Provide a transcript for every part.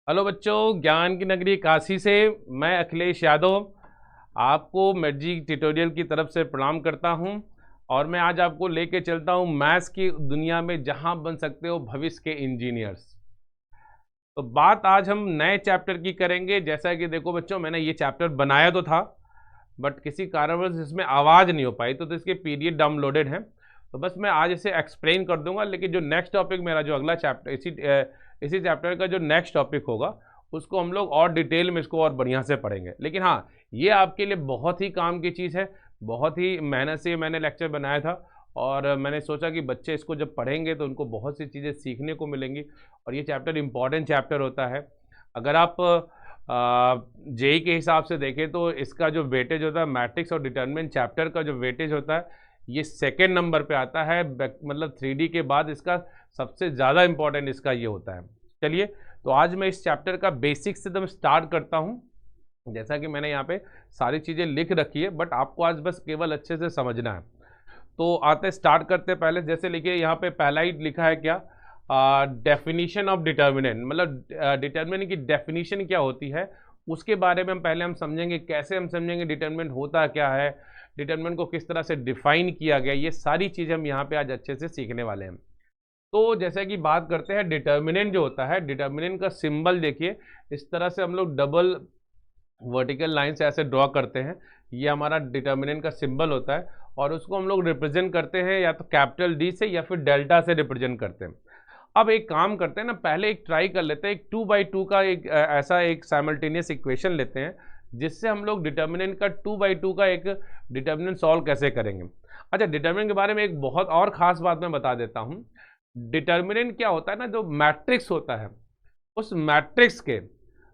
Hello बच्चों, ज्ञान की नगरी काशी से मैं अखिलेश यादव आपको मैजिक ट्यूटोरियल की तरफ से प्रणाम करता हूं। और मैं आज आपको लेके चलता हूं मैथ्स की दुनिया में, जहां बन सकते हो भविष्य के इंजीनियर्स। तो बात आज हम नए चैप्टर की करेंगे। जैसा कि देखो बच्चों, मैंने ये चैप्टर बनाया तो था, बट किसी कारणवश इसमें आवाज़ नहीं हो पाई, तो इसके पीडीएफ डाउनलोडेड है। तो बस मैं आज इसे एक्सप्लेन कर दूंगा। लेकिन जो नेक्स्ट टॉपिक मेरा, जो अगला चैप्टर, इसी चैप्टर का जो नेक्स्ट टॉपिक होगा, उसको हम लोग और डिटेल में इसको और बढ़िया से पढ़ेंगे। लेकिन हाँ, ये आपके लिए बहुत ही काम की चीज़ है। बहुत ही मेहनत से मैंने लेक्चर बनाया था, और मैंने सोचा कि बच्चे इसको जब पढ़ेंगे तो उनको बहुत सी चीज़ें सीखने को मिलेंगी। और ये चैप्टर इम्पॉर्टेंट चैप्टर होता है। अगर आप जेई के हिसाब से देखें तो इसका जो वेटेज होता है, मैट्रिक्स और डिटर्मिनेंट चैप्टर का जो वेटेज होता है, ये सेकेंड नंबर पे आता है। मतलब 3D के बाद इसका सबसे ज़्यादा इम्पॉर्टेंट इसका ये होता है। चलिए, तो आज मैं इस चैप्टर का बेसिक से एकदम स्टार्ट करता हूँ। जैसा कि मैंने यहाँ पे सारी चीज़ें लिख रखी है, बट आपको आज बस केवल अच्छे से समझना है। तो आते स्टार्ट करते पहले, जैसे लिखिए यहाँ पे पहला ही लिखा है क्या, डेफिनीशन ऑफ डिटर्मिनेंट। मतलब डिटर्मिनेंट की डेफिनीशन क्या होती है, उसके बारे में हम पहले समझेंगे। कैसे हम समझेंगे डिटर्मिनेंट होता क्या है, डिटर्मिनेंट को किस तरह से डिफाइन किया गया, ये सारी चीज़ें हम यहाँ पे आज अच्छे से सीखने वाले हैं। तो जैसे कि बात करते हैं, डिटर्मिनेंट जो होता है, डिटर्मिनेंट का सिंबल देखिए, इस तरह से हम लोग डबल वर्टिकल लाइन से ऐसे ड्रॉ करते हैं। ये हमारा डिटर्मिनेंट का सिंबल होता है, और उसको हम लोग रिप्रेजेंट करते हैं या तो कैपिटल डी से या फिर डेल्टा से रिप्रेजेंट करते हैं। अब एक काम करते हैं ना, पहले एक ट्राई कर लेते हैं, एक 2/2 का एक ऐसा एक साइमल्टेनियस इक्वेशन लेते हैं, जिससे हम लोग डिटर्मिनेंट का 2/2 का एक डिटर्मिनेंट सॉल्व कैसे करेंगे। अच्छा, डिटर्मिनेंट के बारे में एक बहुत और ख़ास बात मैं बता देता हूँ। डिटर्मिनेंट क्या होता है ना, जो मैट्रिक्स होता है, उस मैट्रिक्स के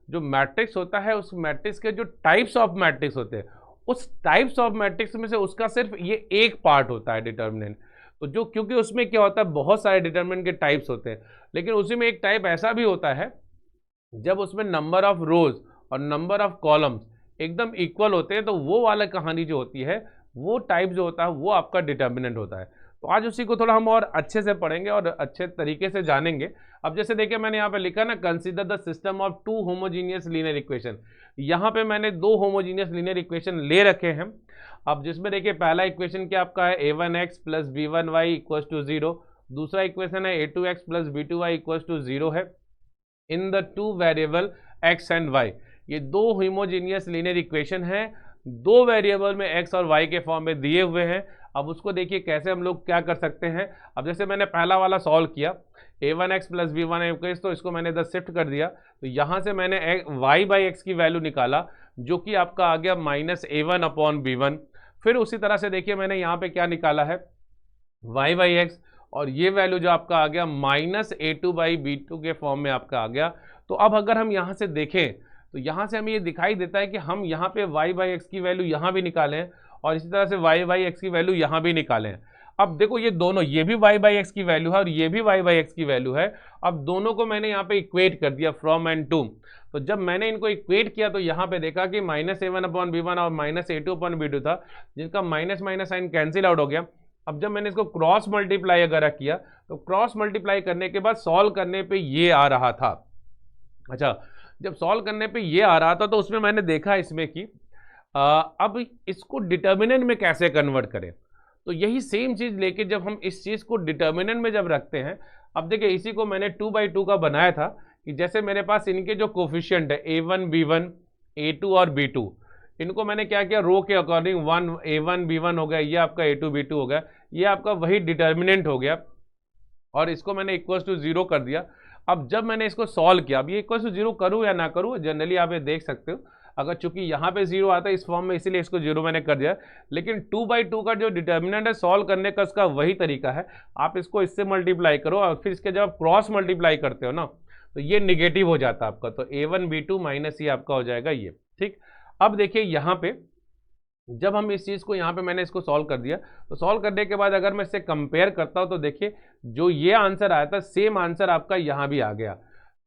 जो मैट्रिक्स होता है, उस मैट्रिक्स के जो टाइप्स ऑफ मैट्रिक्स होते हैं, उस टाइप्स ऑफ मैट्रिक्स में से उसका सिर्फ ये एक पार्ट होता है डिटर्मिनेंट। तो जो, क्योंकि उसमें क्या होता है, बहुत सारे डिटर्मिनेंट के टाइप्स होते हैं, लेकिन उसी में एक टाइप ऐसा भी होता है जब उसमें नंबर ऑफ रोज और नंबर ऑफ कॉलम्स एकदम इक्वल होते हैं, तो वो वाला कहानी जो होती है, वो टाइप जो होता है, वो आपका डिटर्मिनेंट होता है। तो आज उसी को थोड़ा हम और अच्छे से पढ़ेंगे और अच्छे तरीके से जानेंगे। अब जैसे देखिए, मैंने यहाँ पे लिखा ना, consider the system of 2 homogeneous linear equation. यहाँ पे मैंने 2 होमोजीनियस लीनियर इक्वेशन ले रखे हैं। अब जिसमें देखिए, पहला इक्वेशन क्या आपका है, a1x plus b1y equals to 0। दूसरा इक्वेशन है a2x plus b2y equals to 0 है in the 2 variable x and y। ये 2 होमोजीनियस लीनियर इक्वेशन हैं, 2 वेरिएबल में x और y के फॉर्म में दिए हुए हैं। अब उसको देखिए कैसे हम लोग क्या कर सकते हैं। अब जैसे मैंने पहला वाला सॉल्व किया, a1x प्लस b1x, तो इसको मैंने इधर शिफ्ट कर दिया, तो यहाँ से मैंने y/x की वैल्यू निकाला, जो कि आपका आ गया -a1/b1। फिर उसी तरह से देखिए, मैंने यहाँ पे क्या निकाला है, y/x, और ये वैल्यू जो आपका आ गया -a2/b2 के फॉर्म में आपका आ गया। तो अब अगर हम यहाँ से देखें, तो यहाँ से हमें ये दिखाई देता है कि हम यहाँ पे y/x की वैल्यू यहाँ भी निकालें, और इसी तरह से y/x की वैल्यू यहाँ भी निकालें। अब देखो, ये दोनों, ये भी y/x की वैल्यू है और ये भी y/x की वैल्यू है। अब दोनों को मैंने यहाँ पे इक्वेट कर दिया, फ्रॉम एंड टू। तो जब मैंने इनको इक्वेट किया, तो यहाँ पे देखा कि -a1/b1 और -a2/b2 था, जिनका minus minus sign cancel out हो गया। अब जब मैंने इसको क्रॉस मल्टीप्लाई अगर किया, तो क्रॉस मल्टीप्लाई करने के बाद सॉल्व करने पे ये आ रहा था। अच्छा, जब सॉल्व करने पे ये आ रहा था, तो उसमें मैंने देखा इसमें कि अब इसको डिटर्मिनेंट में कैसे कन्वर्ट करें। तो यही सेम चीज़ लेके जब हम इस चीज़ को डिटर्मिनेंट में जब रखते हैं, अब देखिए, इसी को मैंने 2/2 का बनाया था, कि जैसे मेरे पास इनके जो कोफिशिएंट है a1 b1 a2 और b2, इनको मैंने क्या किया, रो के अकॉर्डिंग 1 a1 b1 हो गया, ये आपका a2 b2 हो गया, ये आपका वही डिटर्मिनेंट हो गया, और इसको मैंने इक्वल्स टू 0 कर दिया। अब जब मैंने इसको सॉल्व किया, अब ये इक्वल्स टू 0 करूँ या ना करूँ, जनरली आप ये देख सकते हो, अगर चूंकि यहाँ पे 0 आता है इस फॉर्म में, इसीलिए इसको 0 मैंने कर दिया। लेकिन 2/2 का जो डिटर्मिनेंट है, सॉल्व करने का उसका वही तरीका है। आप इसको इससे मल्टीप्लाई करो, और फिर इसके जब आप क्रॉस मल्टीप्लाई करते हो ना, तो ये निगेटिव हो जाता है आपका, तो a1b2 माइनस ये आपका हो जाएगा ये। ठीक, अब देखिए यहाँ पे जब हम इस चीज़ को, यहाँ पे मैंने इसको सॉल्व कर दिया, तो सॉल्व करने के बाद अगर मैं इससे कंपेयर करता हूँ, तो देखिए जो ये आंसर आया था, सेम आंसर आपका यहाँ भी आ गया।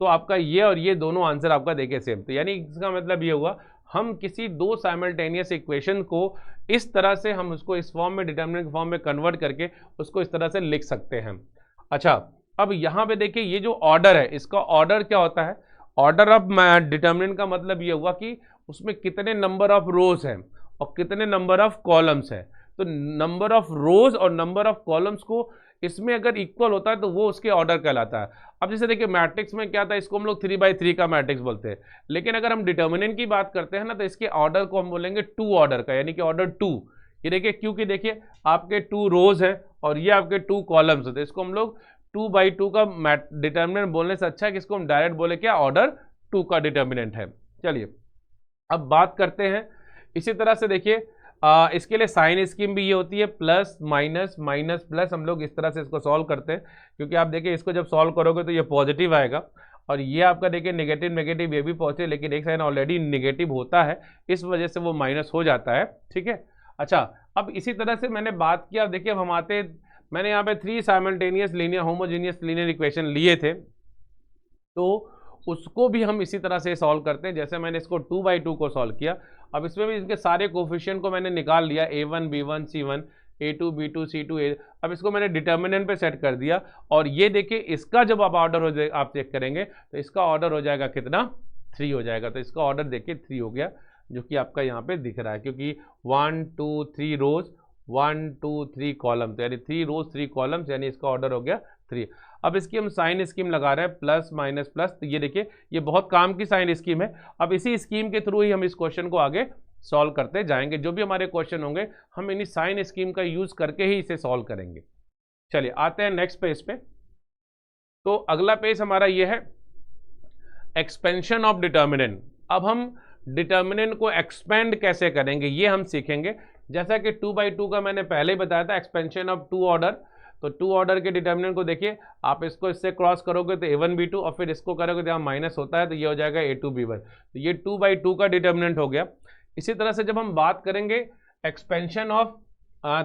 तो आपका ये और ये दोनों आंसर आपका देखे सेम। तो यानी इसका मतलब ये हुआ, हम किसी 2 साइमल्टेनियस इक्वेशन को इस तरह से, हम उसको इस फॉर्म में, डिटर्मिनेंट फॉर्म में कन्वर्ट करके उसको इस तरह से लिख सकते हैं। अच्छा, अब यहाँ पे देखिए, ये जो ऑर्डर है, इसका ऑर्डर क्या होता है, ऑर्डर ऑफ डिटर्मिनेंट का मतलब ये हुआ कि उसमें कितने नंबर ऑफ रोज हैं और कितने नंबर ऑफ कॉलम्स है। तो नंबर ऑफ रोज और नंबर ऑफ कॉलम्स को इसमें अगर इक्वल होता है तो वो उसके ऑर्डर कहलाता है। अब जैसे देखिए मैट्रिक्स में क्या था, इसको हम लोग 3x3 का मैट्रिक्स बोलते हैं, लेकिन अगर हम डिटर्मिनेंट की बात करते हैं ना तो इसके ऑर्डर को हम बोलेंगे 2 ऑर्डर का, यानी कि ऑर्डर 2। ये देखिए क्योंकि देखिए आपके 2 रोज है और ये आपके 2 कॉलम्स है, तो इसको हम लोग 2x2 का डिटर्मिनेंट बोलने से अच्छा है कि इसको हम डायरेक्ट बोले क्या, ऑर्डर 2 का डिटर्मिनेंट है। चलिए अब बात करते हैं इसी तरह से देखिए इसके लिए साइन स्कीम भी ये होती है प्लस माइनस माइनस प्लस, हम लोग इस तरह से इसको सॉल्व करते हैं, क्योंकि आप देखिए इसको जब सॉल्व करोगे तो ये पॉजिटिव आएगा और ये आपका देखिए नेगेटिव नेगेटिव ये भी पॉजिटिव, लेकिन एक साइन ऑलरेडी नेगेटिव होता है इस वजह से वो माइनस हो जाता है, ठीक है। अच्छा अब इसी तरह से मैंने बात किया, देखिए अब हम आते, मैंने यहाँ पे 3 simultaneous linear homogeneous linear equation लिए थे, तो उसको भी हम इसी तरह से सॉल्व करते हैं। जैसे मैंने इसको 2x2 को सॉल्व किया, अब इसमें भी इसके सारे कोफिशिएंट को मैंने निकाल लिया, a1 b1 c1 a2 b2 c2 a। अब इसको मैंने डिटर्मिनेंट पे सेट कर दिया और ये देखिए इसका जब आप ऑर्डर हो जाए, आप चेक करेंगे तो इसका ऑर्डर हो जाएगा कितना, 3 हो जाएगा। तो इसका ऑर्डर देखिए 3 हो गया, जो कि आपका यहाँ पे दिख रहा है, क्योंकि 1 2 3 रोज 1 2 3 कॉलम, तो यानी 3 रोज 3 कॉलम्स, यानी इसका ऑर्डर हो गया 3। अब इसकी हम साइन स्कीम लगा रहे हैं प्लस माइनस प्लस, तो ये देखिए ये बहुत काम की साइन स्कीम है। अब इसी स्कीम के थ्रू ही हम इस क्वेश्चन को आगे सॉल्व करते जाएंगे, जो भी हमारे क्वेश्चन होंगे हम इन्हीं साइन स्कीम का यूज करके ही इसे सॉल्व करेंगे। चलिए आते हैं नेक्स्ट पेज पे। तो अगला पेज हमारा ये है एक्सपेंशन ऑफ डिटर्मिनेंट। अब हम डिटर्मिनेंट को एक्सपेंड कैसे करेंगे ये हम सीखेंगे। जैसा कि 2x2 का मैंने पहले ही बताया था, एक्सपेंशन ऑफ 2 ऑर्डर, तो 2 ऑर्डर के डिटर्मिनेंट को देखिए, आप इसको इससे क्रॉस करोगे तो a1 b2 और फिर इसको करोगे तो यहाँ माइनस होता है तो ये हो जाएगा a2 b1, तो ये 2x2 का डिटर्मिनेंट हो गया। इसी तरह से जब हम बात करेंगे एक्सपेंशन ऑफ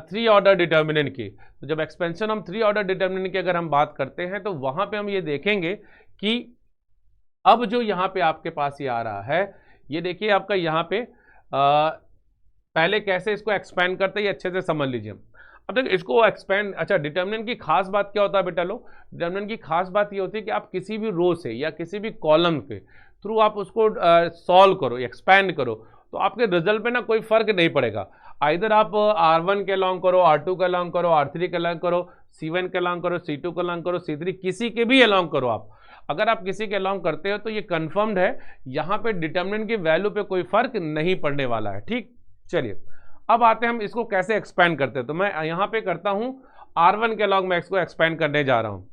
3 ऑर्डर डिटर्मिनेंट की, तो जब एक्सपेंशन ऑफ 3 ऑर्डर डिटर्मिनेंट की अगर हम बात करते हैं तो वहाँ पे हम ये देखेंगे कि अब जो यहाँ पे आपके पास ये आ रहा है, ये देखिए आपका यहाँ पे पहले कैसे इसको एक्सपेंड करते हैं ये अच्छे से समझ लीजिए। अब देखिए इसको एक्सपेंड, अच्छा डिटर्मिनेंट की खास बात क्या होता है बेटा लोग, डिटर्मिनेंट की खास बात ये होती है कि आप किसी भी रो से या किसी भी कॉलम के थ्रू आप उसको सॉल्व करो, एक्सपेंड करो, तो आपके रिजल्ट पे ना कोई फर्क नहीं पड़ेगा। आइदर आप R1 के लॉन्ग करो, R2 के लॉन्ग करो, R3 के लॉन्ग करो, C1 के लॉन्ग करो, C2 के लॉन्ग करो, C3 किसी के भी अलॉन्ग करो आप। अगर आप किसी के अलॉन्ग करते हो तो ये कंफर्म्ड है, यहाँ पे डिटर्मिनेंट की वैल्यू पे कोई फर्क नहीं पड़ने वाला है, ठीक। चलिए अब आते हैं हम इसको कैसे एक्सपेंड करते हैं। तो मैं यहाँ पे करता हूँ R1 के अलॉन्ग मैं इसको एक्सपेंड करने जा रहा हूँ।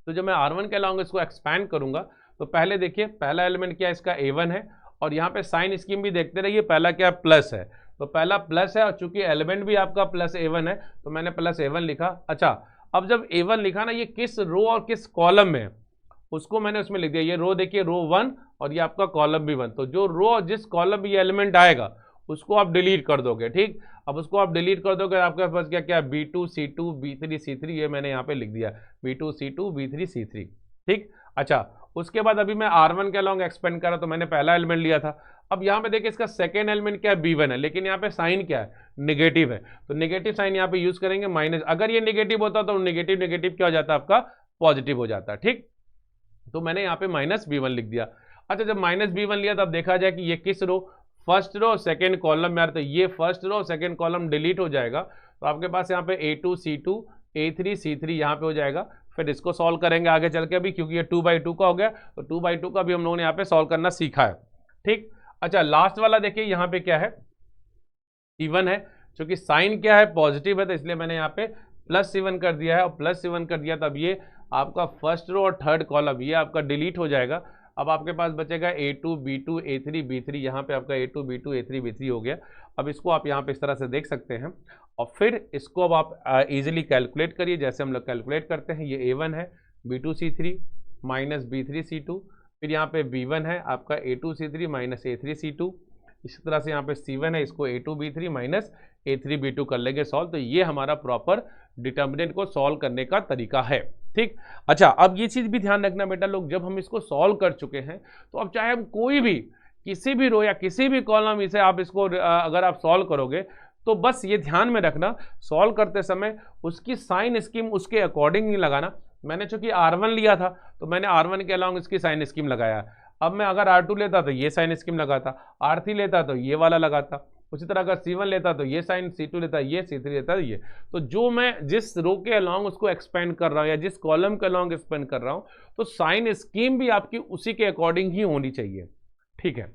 तो जब मैं R1 के अलॉन्ग इसको एक्सपेंड करूँगा तो पहले देखिए पहला एलिमेंट क्या है, इसका A1 है, और यहाँ पे साइन स्कीम भी देखते रहिए, पहला क्या प्लस है, तो पहला प्लस है और चूंकि एलिमेंट भी आपका प्लस A1 है तो मैंने प्लस A1 लिखा। अच्छा अब जब A1 लिखा ना, ये किस रो और किस कॉलम में उसको मैंने उसमें लिख दिया। ये रो देखिए रो 1 और ये आपका कॉलम भी 1, तो जो रो जिस कॉलम में ये एलिमेंट आएगा उसको आप डिलीट कर दोगे, ठीक। अब उसको आप डिलीट कर दोगे, आपके पास क्या क्या B2 C2 B3 C3, ये मैंने यहाँ पे लिख दिया B2 C2 B3 C3, ठीक। अच्छा उसके बाद अभी मैं R1 के अलॉन्ग एक्सपेंड करा तो मैंने पहला एलिमेंट लिया था। अब यहाँ पे देखिए इसका सेकेंड एलिमेंट क्या है, B1 है, लेकिन यहाँ पे साइन क्या है, नेगेटिव है, तो नेगेटिव साइन यहाँ पे यूज करेंगे माइनस। अगर ये नेगेटिव होता तो नेगेटिव नेगेटिव क्या हो जाता है आपका, पॉजिटिव हो जाता है, ठीक। तो मैंने यहाँ पे माइनस B1 लिख दिया। अच्छा जब माइनस B1 लिया तब देखा जाए कि ये किस row, first row second column में, तो ये first row second column delete हो जाएगा, तो आपके पास यहाँ पे A2 C2 A3 C3 यहाँ पे हो जाएगा। फिर इसको सॉल्व करेंगे आगे चल के अभी, क्योंकि ये 2x2 का हो गया, तो 2x2 का भी हम लोगों ने यहाँ पे सॉल्व करना सीखा है, ठीक। अच्छा लास्ट वाला देखिए यहाँ पे क्या है, C1 है, क्योंकि साइन क्या है पॉजिटिव है, तो इसलिए मैंने यहाँ पे प्लस C1 कर दिया है, और प्लस C1 कर दिया तब ये आपका फर्स्ट रो और थर्ड कॉलम ये आपका डिलीट हो जाएगा। अब आपके पास बचेगा A2 B2 A3 B3, यहाँ पे आपका A2 B2 A3 B3 हो गया। अब इसको आप यहाँ पे इस तरह से देख सकते हैं, और फिर इसको अब आप इजीली कैलकुलेट करिए, जैसे हम लोग कैलकुलेट करते हैं। ये A1 है B2 C3 minus B3 C2, फिर यहाँ पे B1 है आपका A2 C3 minus A3 C2, इसी तरह से यहाँ पे C1 है, इसको A2 B3 minus A3 B2 कर लेंगे सॉल्व। तो ये हमारा प्रॉपर डिटर्मिनेंट को सॉल्व करने का तरीका है, ठीक। अच्छा अब ये चीज़ भी ध्यान रखना बेटा लोग, जब हम इसको सॉल्व कर चुके हैं तो अब चाहे हम कोई भी किसी भी रो या किसी भी कॉलम इसे आप इसको अगर आप सॉल्व करोगे तो बस ये ध्यान में रखना, सॉल्व करते समय उसकी साइन स्कीम उसके अकॉर्डिंग नहीं लगाना। मैंने चूंकि R1 लिया था तो मैंने R1 के अलॉन्ग इसकी साइन स्कीम लगाया। अब मैं अगर R2 लेता तो ये साइन स्कीम लगाता, R3 लेता तो ये वाला लगाता, उसी तरह अगर C1 लेता तो ये साइन, C2 लेता ये, C3 लेता ये। तो जो मैं जिस रो के अलॉन्ग उसको एक्सपेंड कर रहा हूँ या जिस कॉलम के अलॉन्ग एक्सपेंड कर रहा हूँ, तो साइन स्कीम भी आपकी उसी के अकॉर्डिंग ही होनी चाहिए। ठीक है,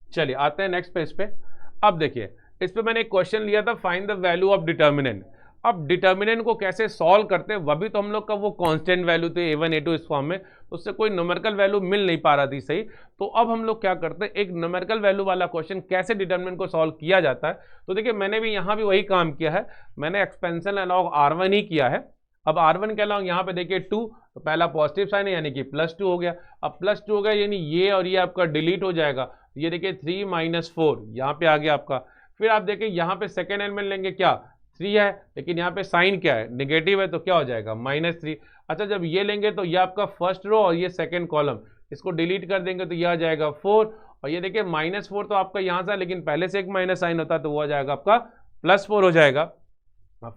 चलिए आते हैं नेक्स्ट पेज पे। अब देखिए इस पे मैंने एक क्वेश्चन लिया था, find the value of determinant. अब डिटर्मिनेंट को कैसे सॉल्व करते हैं, वह भी तो हम लोग का वो कांस्टेंट वैल्यू थे a1 a2 इस फॉर्म में, तो उससे कोई न्यूमेरिकल वैल्यू मिल नहीं पा रहा थी सही। तो अब हम लोग क्या करते हैं, एक न्यूमेरिकल वैल्यू वाला क्वेश्चन कैसे डिटर्मिनेंट को सॉल्व किया जाता है। तो देखिए मैंने भी यहाँ भी वही काम किया है, मैंने एक्सपेंशन अलॉन्ग R1 ही किया है। अब R1 के अलॉन्ग यहाँ पे देखिए 2, तो पहला पॉजिटिव साइन है यानी कि +2 हो गया। अब +2 हो गया यानी ये और ये आपका डिलीट हो जाएगा, ये देखिए 3 - 4 यहाँ पे आ गया आपका। फिर आप देखिए यहाँ पे सेकेंड एलिमेंट लेंगे, क्या 3 है, लेकिन यहाँ पे साइन क्या है, नेगेटिव है, तो क्या हो जाएगा -3। अच्छा जब ये लेंगे तो ये आपका फर्स्ट रो और ये सेकंड कॉलम, इसको डिलीट कर देंगे तो ये आ जाएगा 4, और ये देखिए -4 तो आपका यहाँ से, लेकिन पहले से एक माइनस साइन होता तो वो आ जाएगा आपका +4 हो जाएगा।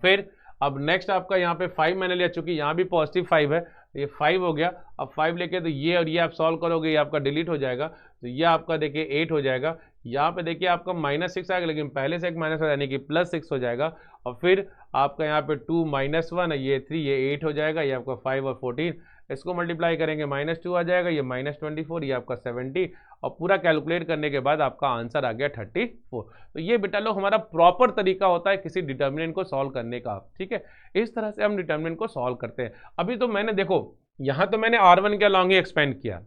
फिर अब नेक्स्ट आपका यहाँ पे 5 मैंने लिया, चूंकि यहाँ भी पॉजिटिव 5 है, ये 5 हो गया। अब 5 लेके तो ये और ये आप सॉल्व करोगे, ये आपका डिलीट हो जाएगा, तो ये आपका देखिए 8 हो जाएगा। यहाँ पे देखिए आपका -6 आएगा, लेकिन पहले से एक माइनस यानी कि +6 हो जाएगा। और फिर आपका यहाँ पे 2 - 1 ये 3, ये 8 हो जाएगा, ये आपका 5 और 14, इसको मल्टीप्लाई करेंगे -2 आ जाएगा, ये -24, ये आपका 70, और पूरा कैलकुलेट करने के बाद आपका आंसर आ गया 34। तो ये बेटा लो हमारा प्रॉपर तरीका होता है किसी डिटर्मिनेंट को सॉल्व करने का। ठीक है, इस तरह से हम डिटर्मिनेंट को सॉल्व करते हैं। अभी तो मैंने देखो यहाँ तो मैंने R1 के अलॉन्ग ही एक्सपेंड किया,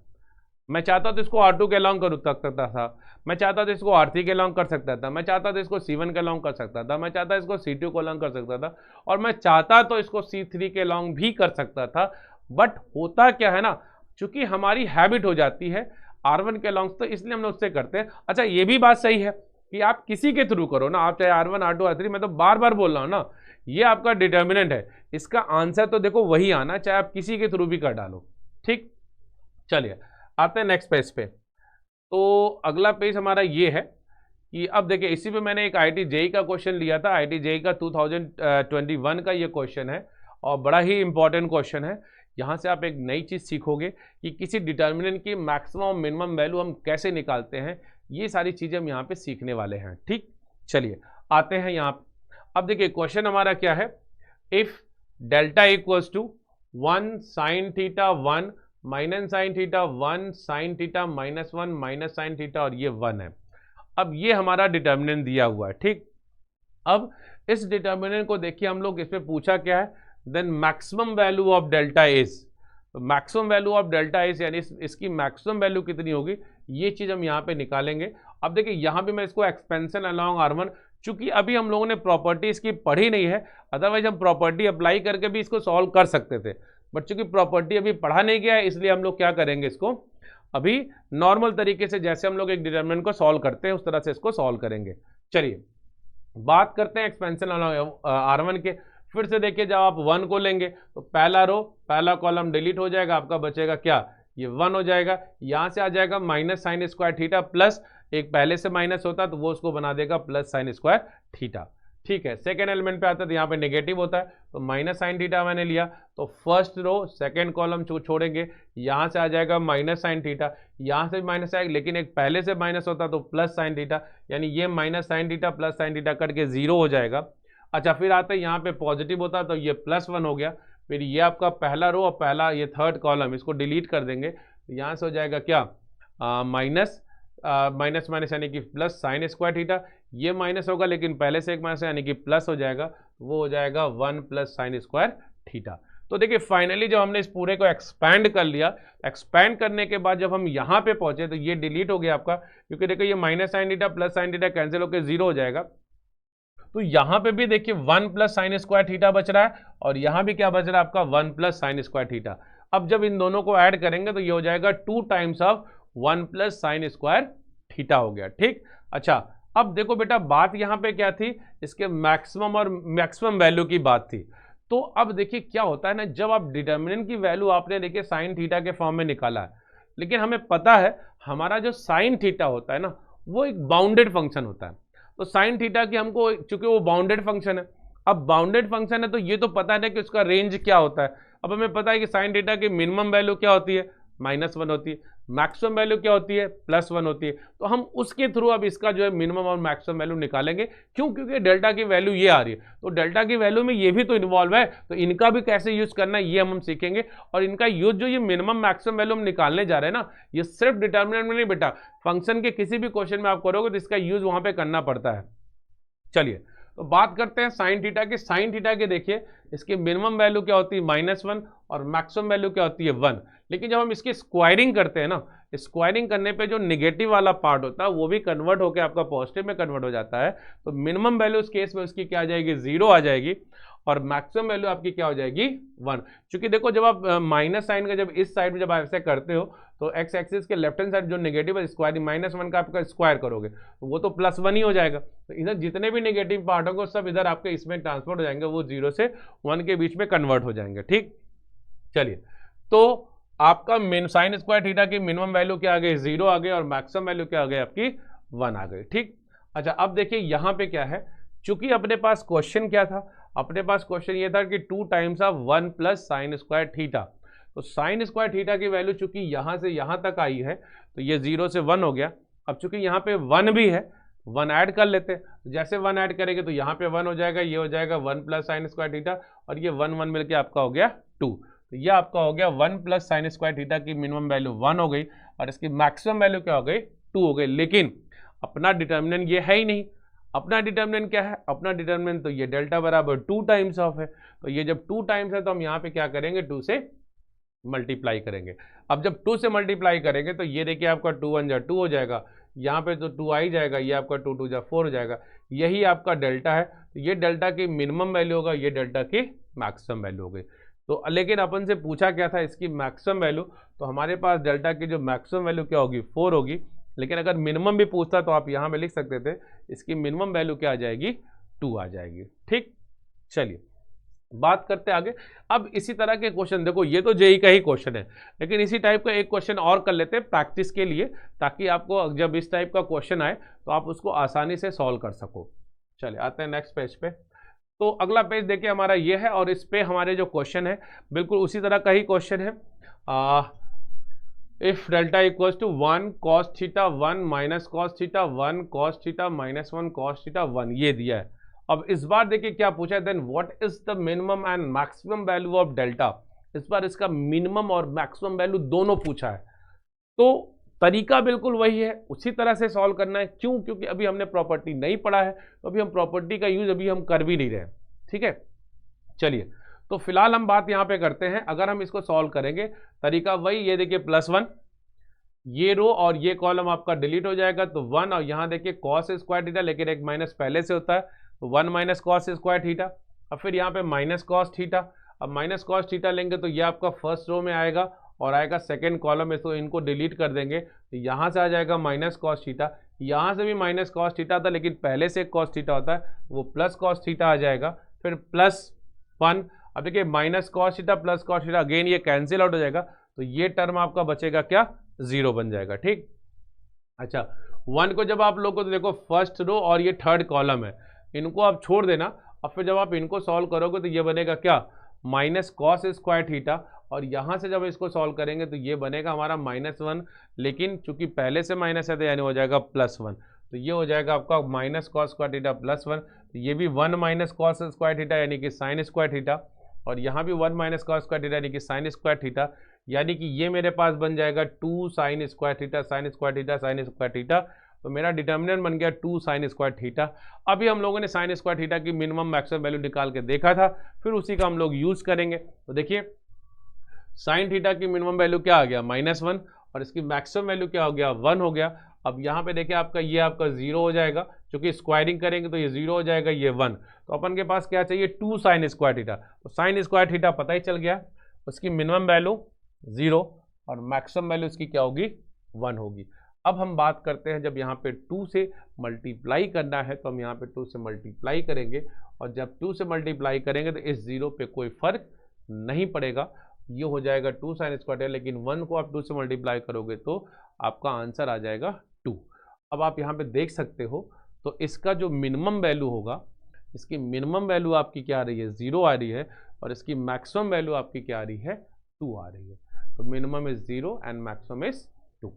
मैं चाहता तो इसको R2 के अलॉन्ग कर सकता था, मैं चाहता तो इसको R3 के अलॉन्ग कर सकता था, मैं चाहता तो इसको C1 के अलॉन्ग कर सकता था, मैं चाहता इसको C2 के अलॉन्ग कर सकता था, और मैं चाहता तो इसको C3 के अलॉन्ग भी कर सकता था। बट होता क्या है ना, चूंकि हमारी हैबिट हो जाती है R1 के अलॉन्ग, तो इसलिए हम लोग उससे करते हैं। अच्छा ये भी बात सही है कि आप किसी के थ्रू करो ना, आप चाहे R1 R2 R3, मैं तो बार बार बोल रहा हूँ ना, ये आपका डिटर्मिनेंट है, इसका आंसर तो देखो वही आना, चाहे आप किसी के थ्रू भी कर डालो। ठीक, चलिए आते हैं नेक्स्ट पेज पे। तो अगला पेज हमारा ये है कि अब देखिए इसी पे मैंने एक IIT JEE का क्वेश्चन लिया था, IIT JEE का 2021 का ये क्वेश्चन है, और बड़ा ही इंपॉर्टेंट क्वेश्चन है। यहाँ से आप एक नई चीज़ सीखोगे कि किसी डिटर्मिनेंट की मैक्सिमम और मिनिमम वैल्यू हम कैसे निकालते हैं, ये सारी चीज़ें हम यहाँ पे सीखने वाले हैं। ठीक, चलिए आते हैं यहाँ पे। अब देखिए क्वेश्चन हमारा क्या है, if delta equals to 1 sin theta 1 minus sine theta 1 sin theta -1 minus sine theta, और ये 1 है। अब ये हमारा डिटर्मिनेंट दिया हुआ है। ठीक, अब इस डिटर्मिनेंट को देखिए हम लोग, इस पे पूछा क्या है, then maximum value of delta is, तो maximum value of delta is यानी इसकी मैक्सिमम वैल्यू कितनी होगी, ये चीज़ हम यहाँ पे निकालेंगे। अब देखिए यहाँ भी मैं इसको एक्सपेंशन अलॉन्ग R1, चूंकि अभी हम लोगों ने प्रॉपर्टी इसकी पढ़ी नहीं है, अदरवाइज हम प्रॉपर्टी अप्लाई करके भी इसको सॉल्व कर सकते थे, बट चूंकि प्रॉपर्टी अभी पढ़ा नहीं गया है, इसलिए हम लोग क्या करेंगे, इसको अभी नॉर्मल तरीके से जैसे हम लोग एक डिटर्मिनेंट को सॉल्व करते हैं उस तरह से इसको सॉल्व करेंगे। चलिए बात करते हैं एक्सपेंशन R1 के। फिर से देखिए जब आप 1 को लेंगे तो पहला रो पहला कॉलम डिलीट हो जाएगा, आपका बचेगा क्या, ये 1 हो जाएगा। यहाँ से आ जाएगा minus sine square theta plus, एक पहले से माइनस होता तो वो उसको बना देगा प्लस साइन स्क्वायर थीटा। ठीक है, सेकेंड एलिमेंट पे आता है तो यहाँ पे नेगेटिव होता है, तो माइनस साइन थीटा मैंने लिया, तो फर्स्ट रो सेकेंड कॉलम छोड़ेंगे, यहाँ से आ जाएगा माइनस साइन थीटा, यहाँ से भी माइनस आएगा, लेकिन एक पहले से माइनस होता तो प्लस साइन थीटा, यानी ये minus sine theta plus sine theta cut के 0 हो जाएगा। अच्छा फिर आता है यहाँ पे पॉजिटिव होता तो ये +1 हो गया, फिर ये आपका पहला रो और पहला ये थर्ड कॉलम, इसको डिलीट कर देंगे, तो यहाँ से हो जाएगा क्या, माइनस माइनस माइनस यानी कि प्लस साइन स्क्वायर थीटा, ये माइनस होगा लेकिन पहले से एक माइनस यानी कि प्लस हो जाएगा, वो हो जाएगा 1 प्लस साइन स्क्वायर थीटा। तो देखिए फाइनली जब हमने इस पूरे को एक्सपैंड कर लिया, एक्सपैंड करने के बाद जब हम यहाँ पे पहुंचे तो ये डिलीट हो गया आपका, क्योंकि देखिए ये minus sine theta plus sine theta cancel होकर 0 हो जाएगा। तो यहाँ पे भी देखिए 1 प्लस साइन स्क्वायर थीटा बच रहा है, और यहाँ भी क्या बच रहा है आपका 1 प्लस साइन स्क्वायर थीटा। अब जब इन दोनों को ऐड करेंगे तो ये हो जाएगा 2 times of 1 plus sine square theta हो गया। ठीक, अच्छा अब देखो बेटा बात यहाँ पे क्या थी, इसके मैक्सिमम और मैक्सिमम वैल्यू की बात थी। तो अब देखिए क्या होता है ना, जब आप डिटर्मिनेंट की वैल्यू आपने देखिए साइन थीटा के फॉर्म में निकाला है, लेकिन हमें पता है हमारा जो साइन थीटा होता है ना वो एक बाउंडेड फंक्शन होता है, तो साइन थीटा की हमको, चूंकि वो बाउंडेड फंक्शन है, अब बाउंडेड फंक्शन है तो ये तो पता है कि उसका रेंज क्या होता है। अब हमें पता है कि साइन थीटा की मिनिमम वैल्यू क्या होती है, -1 होती है, मैक्सिमम वैल्यू क्या होती है, +1 होती है। तो हम उसके थ्रू अब इसका जो है मिनिमम और मैक्सिमम वैल्यू निकालेंगे। क्यों? क्योंकि डेल्टा की वैल्यू ये आ रही है, तो डेल्टा की वैल्यू में ये भी तो इन्वॉल्व है, तो इनका भी कैसे यूज करना है ये हम सीखेंगे। और इनका यूज जो ये मिनिमम मैक्सिमम वैल्यू हम निकालने जा रहे हैं ना, ये सिर्फ डिटर्मिनेंट में नहीं बेटा, फंक्शन के किसी भी क्वेश्चन में आप करोगे तो इसका यूज वहां पे करना पड़ता है। चलिए तो बात करते हैं साइन थीटा की। साइन थीटा के देखिए इसकी मिनिमम वैल्यू क्या होती है, -1 और मैक्सिमम वैल्यू क्या होती है, 1। लेकिन जब हम इसकी स्क्वायरिंग करते हैं ना, स्क्वायरिंग करने पे जो निगेटिव वाला पार्ट होता है वो भी कन्वर्ट होकर आपका पॉजिटिव में कन्वर्ट हो जाता है। तो मिनिमम वैल्यू इस केस में उसकी क्या आ जाएगी, 0 आ जाएगी, और मैक्सिमम वैल्यू आपकी क्या हो जाएगी, 1। क्योंकि देखो जब आप माइनस साइन का जब इस साइड में जब आप ऐसे करते हो तो एक्स एक्सिस के लेफ्ट हैंड साइड जो नेगेटिव है स्क्वायरिंग -1 का आपका स्क्वायर करोगे तो वो तो +1 ही हो जाएगा। तो इधर जितने भी नेगेटिव पार्ट होंगे सब इधर आपके इसमें ट्रांसफर हो जाएंगे, वो 0 से 1 के बीच में कन्वर्ट हो जाएंगे। ठीक, चलिए तो आपका साइन स्क्वायर थीटा की मिनिमम वैल्यू क्या आ गई, 0 आ गई, और मैक्सिमम वैल्यू क्या आ गई आपकी, 1 आ गई। ठीक, अच्छा अब देखिए यहाँ पे क्या है, चूंकि अपने पास क्वेश्चन क्या था, अपने पास क्वेश्चन ये था कि 2 times of 1 plus sine square theta. तो साइन स्क्वायर थीटा की वैल्यू चूंकि यहाँ से यहाँ तक आई है तो ये 0 से 1 हो गया। अब चूंकि यहाँ पे 1 भी है, 1 ऐड कर लेते हैं। जैसे 1 ऐड करेंगे तो यहाँ पे 1 हो जाएगा, ये हो जाएगा 1 प्लस साइन स्क्वायर थीटा, और ये 1 1 मिलकर आपका हो गया 2। तो ये आपका हो गया 1 प्लस साइन स्क्वायर थीटा की मिनिमम वैल्यू 1 हो गई, और इसकी मैक्सिमम वैल्यू क्या हो गई, 2 हो गई। लेकिन अपना डिटर्मिनेंट ये है ही नहीं। अपना डिटर्मिनेंट क्या है, अपना डिटर्मिनेंट तो ये डेल्टा बराबर 2 टाइम्स ऑफ है। तो ये जब 2 टाइम्स है तो हम यहाँ पे क्या करेंगे, 2 से मल्टीप्लाई करेंगे। अब जब 2 से मल्टीप्लाई करेंगे तो ये देखिए आपका 2 1 जा 2 हो जाएगा, यहाँ पे तो 2 आ ही जाएगा, ये आपका 2 2 जा 4 हो जाएगा। यही आपका डेल्टा है। तो ये डेल्टा की मिनिमम वैल्यू होगा, ये डेल्टा की मैक्सिमम वैल्यू हो गई। तो लेकिन अपन से पूछा क्या था, इसकी मैक्सिमम वैल्यू, तो हमारे पास डेल्टा की जो मैक्सिमम वैल्यू क्या होगी, 4 होगी। लेकिन अगर मिनिमम भी पूछता तो आप यहाँ पे लिख सकते थे, इसकी मिनिमम वैल्यू क्या आ जाएगी, 2 आ जाएगी। ठीक, चलिए बात करते आगे। अब इसी तरह के क्वेश्चन देखो, ये तो जेई का ही क्वेश्चन है, लेकिन इसी टाइप का एक क्वेश्चन और कर लेते हैं प्रैक्टिस के लिए, ताकि आपको जब इस टाइप का क्वेश्चन आए तो आप उसको आसानी से सॉल्व कर सको। चलिए आते हैं नेक्स्ट पेज पे। तो अगला पेज देखिए हमारा ये है, और इस पे हमारे जो क्वेश्चन है बिल्कुल उसी तरह का ही क्वेश्चन है। If delta equals to 1 cos theta 1 minus cos theta 1 cos theta minus 1 cos theta 1, ये दिया है। अब इस बार देखिए क्या पूछा है, then what is the minimum and maximum value of delta. इस बार इसका मिनिमम और मैक्सिमम वैल्यू दोनों पूछा है। तो तरीका बिल्कुल वही है, उसी तरह से सॉल्व करना है। क्यों? क्योंकि अभी हमने प्रॉपर्टी नहीं पढ़ा है, तो अभी हम प्रॉपर्टी का यूज अभी हम कर भी नहीं रहे। ठीक है, चलिए तो फिलहाल हम बात यहाँ पे करते हैं। अगर हम इसको सॉल्व करेंगे, तरीका वही, ये देखिए +1, ये रो और ये कॉलम आपका डिलीट हो जाएगा, तो 1, और यहाँ देखिए कॉस स्क्वायर थीटा, लेकिन एक माइनस पहले से होता है, तो 1 माइनस कॉस स्क्वायर थीटा। अब फिर यहाँ पे माइनस कॉस थीटा। अब माइनस कॉस थीटा लेंगे तो ये आपका फर्स्ट रो में आएगा, और आएगा सेकेंड कॉलम में, तो इनको डिलीट कर देंगे, तो यहाँ से आ जाएगा माइनस कॉस थीटा। यहाँ से भी माइनस कॉस थीटा था, लेकिन पहले से एक कॉस थीटा होता है, वो प्लस कॉस थीटा आ जाएगा, फिर +1। अब देखिए minus cos theta plus cos theta, again ये कैंसिल आउट हो जाएगा, तो ये टर्म आपका बचेगा क्या, 0 बन जाएगा। ठीक, अच्छा 1 को जब आप लोग को, तो देखो फर्स्ट रो और ये थर्ड कॉलम है, इनको आप छोड़ देना। और फिर जब आप इनको सॉल्व करोगे तो ये बनेगा क्या, माइनस कॉस स्क्वायर थीटा, और यहाँ से जब इसको सॉल्व करेंगे तो ये बनेगा हमारा -1, लेकिन चूंकि पहले से माइनस है तो यानी हो जाएगा +1, तो ये हो जाएगा आपका माइनस कॉस स्क्वायर थीटा +1। तो ये भी 1 माइनस कॉस स्क्वायर थीटा यानी कि साइन स्क्वायर थीटा, और यहाँ भी 1 माइनस कॉस स्क्वायर थीटा यानी कि साइन स्क्वायर थीटा, यानी कि ये मेरे पास बन जाएगा 2 sine square theta, sine square theta, sine square theta. तो मेरा डिटर्मिनेंट बन गया 2 साइन स्क्वायर थीटा। अभी हम लोगों ने साइन स्क्वायर थीटा की मिनिमम मैक्सिमम वैल्यू निकाल के देखा था, फिर उसी का हम लोग यूज करेंगे। तो देखिए साइन थीटा की मिनिमम वैल्यू क्या आ गया, -1, और इसकी मैक्सिमम वैल्यू क्या हो गया, 1 हो गया। अब यहाँ पे देखिए आपका ये आपका 0 हो जाएगा, क्योंकि स्क्वायरिंग करेंगे तो ये 0 हो जाएगा, ये 1। तो अपन के पास क्या चाहिए, 2 साइन स्क्वायर थीटा। तो साइन स्क्वायर थीटा पता ही चल गया, उसकी मिनिमम वैल्यू 0 और मैक्सिमम वैल्यू इसकी क्या होगी, 1 होगी। अब हम बात करते हैं, जब यहाँ पे 2 से मल्टीप्लाई करना है तो हम यहाँ पे 2 से मल्टीप्लाई करेंगे, और जब 2 से मल्टीप्लाई करेंगे तो इस 0 पे कोई फर्क नहीं पड़ेगा, ये हो जाएगा 2 साइन स्क्वायर थीटा। लेकिन 1 को आप 2 से मल्टीप्लाई करोगे तो आपका आंसर आ जाएगा 2। अब आप यहाँ पे देख सकते हो, तो इसका जो मिनिमम वैल्यू होगा, इसकी मिनिमम वैल्यू आपकी क्या आ रही है, 0 आ रही है, और इसकी मैक्सिमम वैल्यू आपकी क्या आ रही है, 2 आ रही है। तो minimum is 0 and maximum is 2।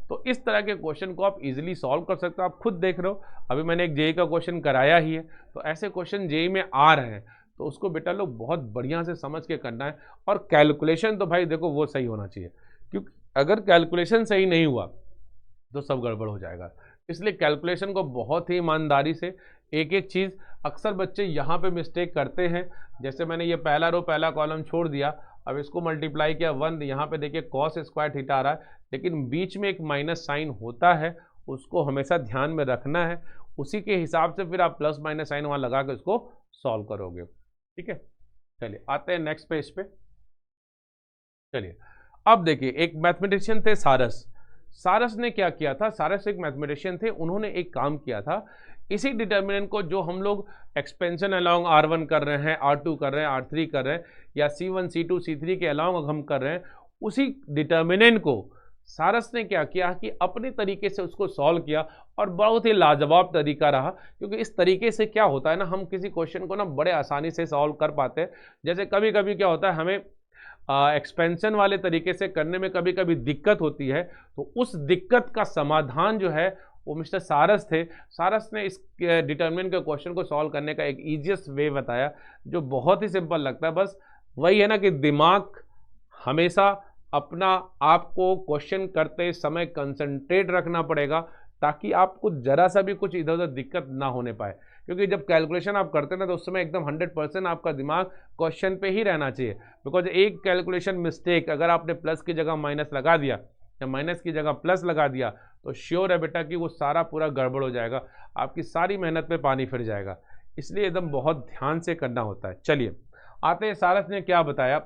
तो इस तरह के क्वेश्चन को आप इजीली सॉल्व कर सकते हो। आप खुद देख रहे हो, अभी मैंने एक जेई का क्वेश्चन कराया ही है, तो ऐसे क्वेश्चन जेई में आ रहे हैं, तो उसको बेटा लोग बहुत बढ़िया से समझ के करना है। और कैलकुलेशन तो भाई देखो वो सही होना चाहिए, क्योंकि अगर कैलकुलेशन सही नहीं हुआ तो सब गड़बड़ हो जाएगा। इसलिए कैलकुलेशन को बहुत ही ईमानदारी से एक एक चीज़, अक्सर बच्चे यहाँ पे मिस्टेक करते हैं। जैसे मैंने ये पहला रो पहला कॉलम छोड़ दिया, अब इसको मल्टीप्लाई किया 1, यहाँ पे देखिए कॉस स्क्वायर थीटा आ रहा है, लेकिन बीच में एक माइनस साइन होता है, उसको हमेशा ध्यान में रखना है। उसी के हिसाब से फिर आप प्लस माइनस साइन वहाँ लगा के उसको सॉल्व करोगे। ठीक है, चलिए आते हैं नेक्स्ट पेज पे। चलिए अब देखिए, एक मैथमेटिशियन थे सारस। सारस ने क्या किया था, सारस एक मैथमेटिशियन थे, उन्होंने एक काम किया था। इसी डिटर्मिनेंट को जो हम लोग एक्सपेंशन अलोंग R1 कर रहे हैं, R2 कर रहे हैं, R3 कर रहे हैं, या C1 C2 C3 के अलोंग हम कर रहे हैं, उसी डिटर्मिनेंट को सारस ने क्या किया कि अपने तरीके से उसको सॉल्व किया, और बहुत ही लाजवाब तरीका रहा। क्योंकि इस तरीके से क्या होता है ना, हम किसी क्वेश्चन को ना बड़े आसानी से सॉल्व कर पाते हैं। जैसे कभी कभी क्या होता है, हमें एक्सपेंशन वाले तरीके से करने में कभी कभी दिक्कत होती है, तो उस दिक्कत का समाधान जो है वो मिस्टर सारस थे। सारस ने इस डिटर्मिनेंट के क्वेश्चन को सॉल्व करने का एक ईजिएस्ट वे बताया, जो बहुत ही सिंपल लगता है। बस वही है ना कि दिमाग हमेशा अपना आपको क्वेश्चन करते समय कंसंट्रेट रखना पड़ेगा, ताकि आपको जरा सा भी कुछ इधर उधर दिक्कत ना होने पाए। क्योंकि जब कैलकुलेशन आप करते हैं ना, तो उस समय एकदम 100% आपका दिमाग क्वेश्चन पे ही रहना चाहिए। बिकॉज एक कैलकुलेशन मिस्टेक, अगर आपने प्लस की जगह माइनस लगा दिया या माइनस की जगह प्लस लगा दिया, तो श्योर है बेटा कि वो सारा पूरा गड़बड़ हो जाएगा, आपकी सारी मेहनत पे पानी फिर जाएगा। इसलिए एकदम बहुत ध्यान से करना होता है। चलिए आते हैं, सारस ने क्या बताया।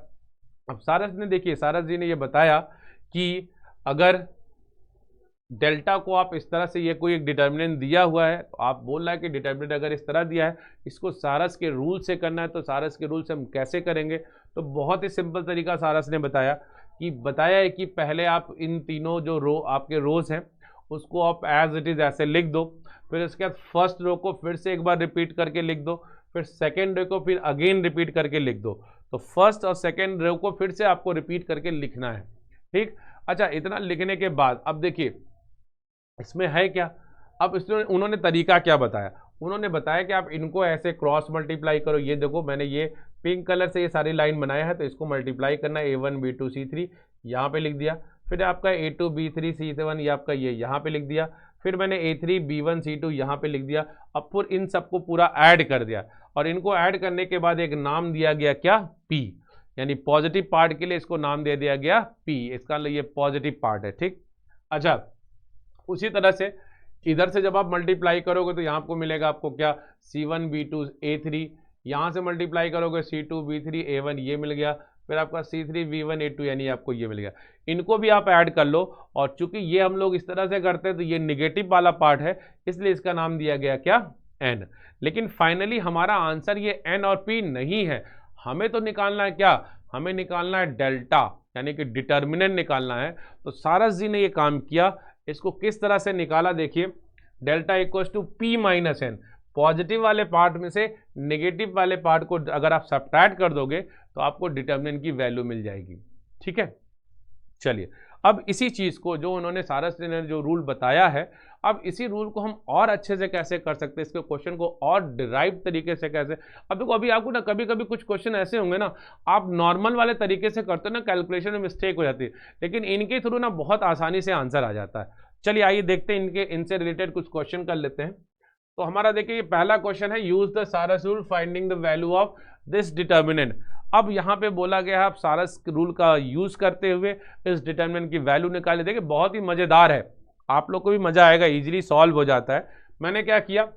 अब सारस ने देखिए, सारस जी ने ये बताया कि अगर डेल्टा को आप इस तरह से, ये कोई एक डिटर्मिनेंट दिया हुआ है, तो आप बोल रहा है कि डिटर्मिनेंट अगर इस तरह दिया है, इसको सारस के रूल से करना है, तो सारस के रूल से हम कैसे करेंगे। तो बहुत ही सिंपल तरीका सारस ने बताया है कि पहले आप इन तीनों जो रो आपके रोज हैं उसको आप एज इट इज ऐसे लिख दो। फिर उसके बाद फर्स्ट रो को फिर से एक बार रिपीट करके लिख दो, फिर सेकेंड रो को फिर अगेन रिपीट करके लिख दो। तो फर्स्ट और सेकेंड रो को फिर से आपको रिपीट करके लिखना है। ठीक, अच्छा, इतना लिखने के बाद अब देखिए इसमें है क्या। अब इसमें उन्होंने तरीका क्या बताया, उन्होंने बताया कि आप इनको ऐसे क्रॉस मल्टीप्लाई करो। ये देखो मैंने ये पिंक कलर से ये सारी लाइन बनाया है, तो इसको मल्टीप्लाई करना है, A1 B2 C3 यहाँ पे लिख दिया। फिर आपका A2 B3 C7 ये आपका ये यहाँ पे लिख दिया। फिर मैंने A3 B1 C2 यहाँ पे लिख दिया। अब फिर इन सबको पूरा ऐड कर दिया, और इनको ऐड करने के बाद एक नाम दिया गया क्या, P, यानी पॉजिटिव पार्ट के लिए इसको नाम दे दिया गया P, इसका ये पॉजिटिव पार्ट है। ठीक, अच्छा, उसी तरह से इधर से जब आप मल्टीप्लाई करोगे तो यहाँ आपको मिलेगा आपको क्या, C1 B2 A3, यहाँ से मल्टीप्लाई करोगे C2 B3 A1 ये मिल गया। फिर आपका C3 B1 A2 यानी आपको ये मिल गया। इनको भी आप ऐड कर लो, और चूंकि ये हम लोग इस तरह से करते हैं तो ये निगेटिव वाला पार्ट है, इसलिए इसका नाम दिया गया क्या, N। लेकिन फाइनली हमारा आंसर ये N और P नहीं है, हमें तो निकालना है क्या, हमें निकालना है डेल्टा, यानी कि डिटर्मिनेंट निकालना है। तो सारस जी ने ये काम किया। इसको किस तरह से निकाला, देखिए, delta equals to P minus N। Positive वाले पार्ट में से नेगेटिव वाले पार्ट को अगर आप सब्ट्रैक्ट कर दोगे तो आपको डिटर्मिनेंट की वैल्यू मिल जाएगी। ठीक है, चलिए अब इसी चीज़ को जो उन्होंने सारस ने जो रूल बताया है, अब इसी रूल को हम और अच्छे से कैसे कर सकते हैं, इसके क्वेश्चन को और डिराइव तरीके से कैसे। अब देखो, अभी आपको ना कभी कभी कुछ क्वेश्चन ऐसे होंगे ना, आप नॉर्मल वाले तरीके से करते हो ना, कैलकुलेशन में मिस्टेक हो जाती है, लेकिन इनके थ्रू ना बहुत आसानी से आंसर आ जाता है। चलिए आइए देखते हैं, इनसे रिलेटेड कुछ क्वेश्चन कर लेते हैं। तो हमारा देखिए, ये पहला क्वेश्चन है, यूज द सारस rule finding the value of this determinant. अब यहाँ पे बोला गया है आप सारस रूल का यूज करते हुए इस डिटर्मिनेंट की वैल्यू निकाले। देखिए बहुत ही मजेदार है, आप लोग को भी मजा आएगा, इजीली सॉल्व हो जाता है। मैंने क्या किया,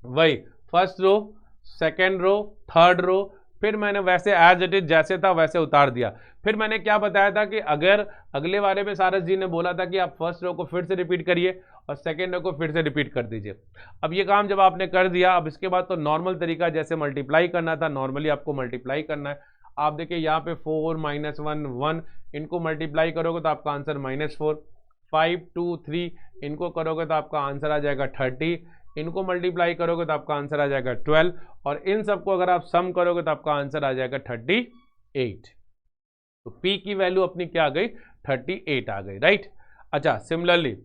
वही first row, second row, third row, फिर मैंने वैसे एज इट इज जैसे था वैसे उतार दिया। फिर मैंने क्या बताया था कि अगर अगले बारे में सारस जी ने बोला था कि आप फर्स्ट रो को फिर से रिपीट करिए और सेकेंड रो को फिर से रिपीट कर दीजिए। अब ये काम जब आपने कर दिया, अब इसके बाद तो नॉर्मल तरीका जैसे मल्टीप्लाई करना था, नॉर्मली आपको मल्टीप्लाई करना है। आप देखिए यहाँ पे 4 -1 1, इनको मल्टीप्लाई करोगे तो आपका आंसर -4। 5 2 3 इनको करोगे तो आपका आंसर आ जाएगा 30। इनको मल्टीप्लाई करोगे तो आपका आंसर आ जाएगा 12, और इन सबको अगर आप सम करोगे तो आपका आंसर आ जाएगा 38। तो P की वैल्यू अपनी क्या आ गई, 38 आ गई, राइट। अच्छा, सिमिलरली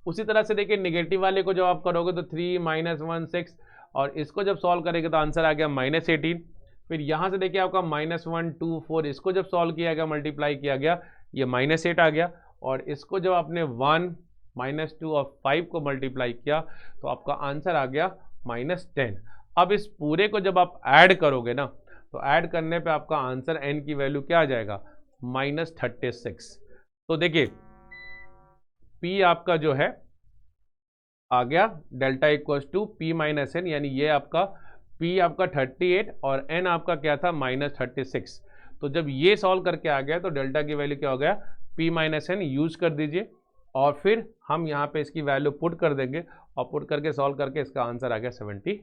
उसी तरह से देखिए निगेटिव वाले को जब आप करोगे तो 3 - 1 6, और इसको जब सॉल्व करेंगे तो आंसर आ गया -18। फिर यहाँ से देखिए आपका -1 2 4, इसको जब सॉल्व किया गया, मल्टीप्लाई किया गया, ये -8 आ गया, और इसको जब आपने 1 -2 और 5 को मल्टीप्लाई किया तो आपका आंसर आ गया -10। अब इस पूरे को जब आप ऐड करोगे ना, तो ऐड करने पे आपका आंसर n की वैल्यू क्या आ जाएगा, -36। तो देखिए P आपका जो है आ गया delta equals to P - n, यानी ये आपका P आपका 38 और n आपका क्या था, -36। तो जब ये सॉल्व करके आ गया तो डेल्टा की वैल्यू क्या हो गया, P - n यूज कर दीजिए, और फिर हम यहाँ पे इसकी वैल्यू पुट कर देंगे, और पुट करके सॉल्व करके इसका आंसर आ गया 70।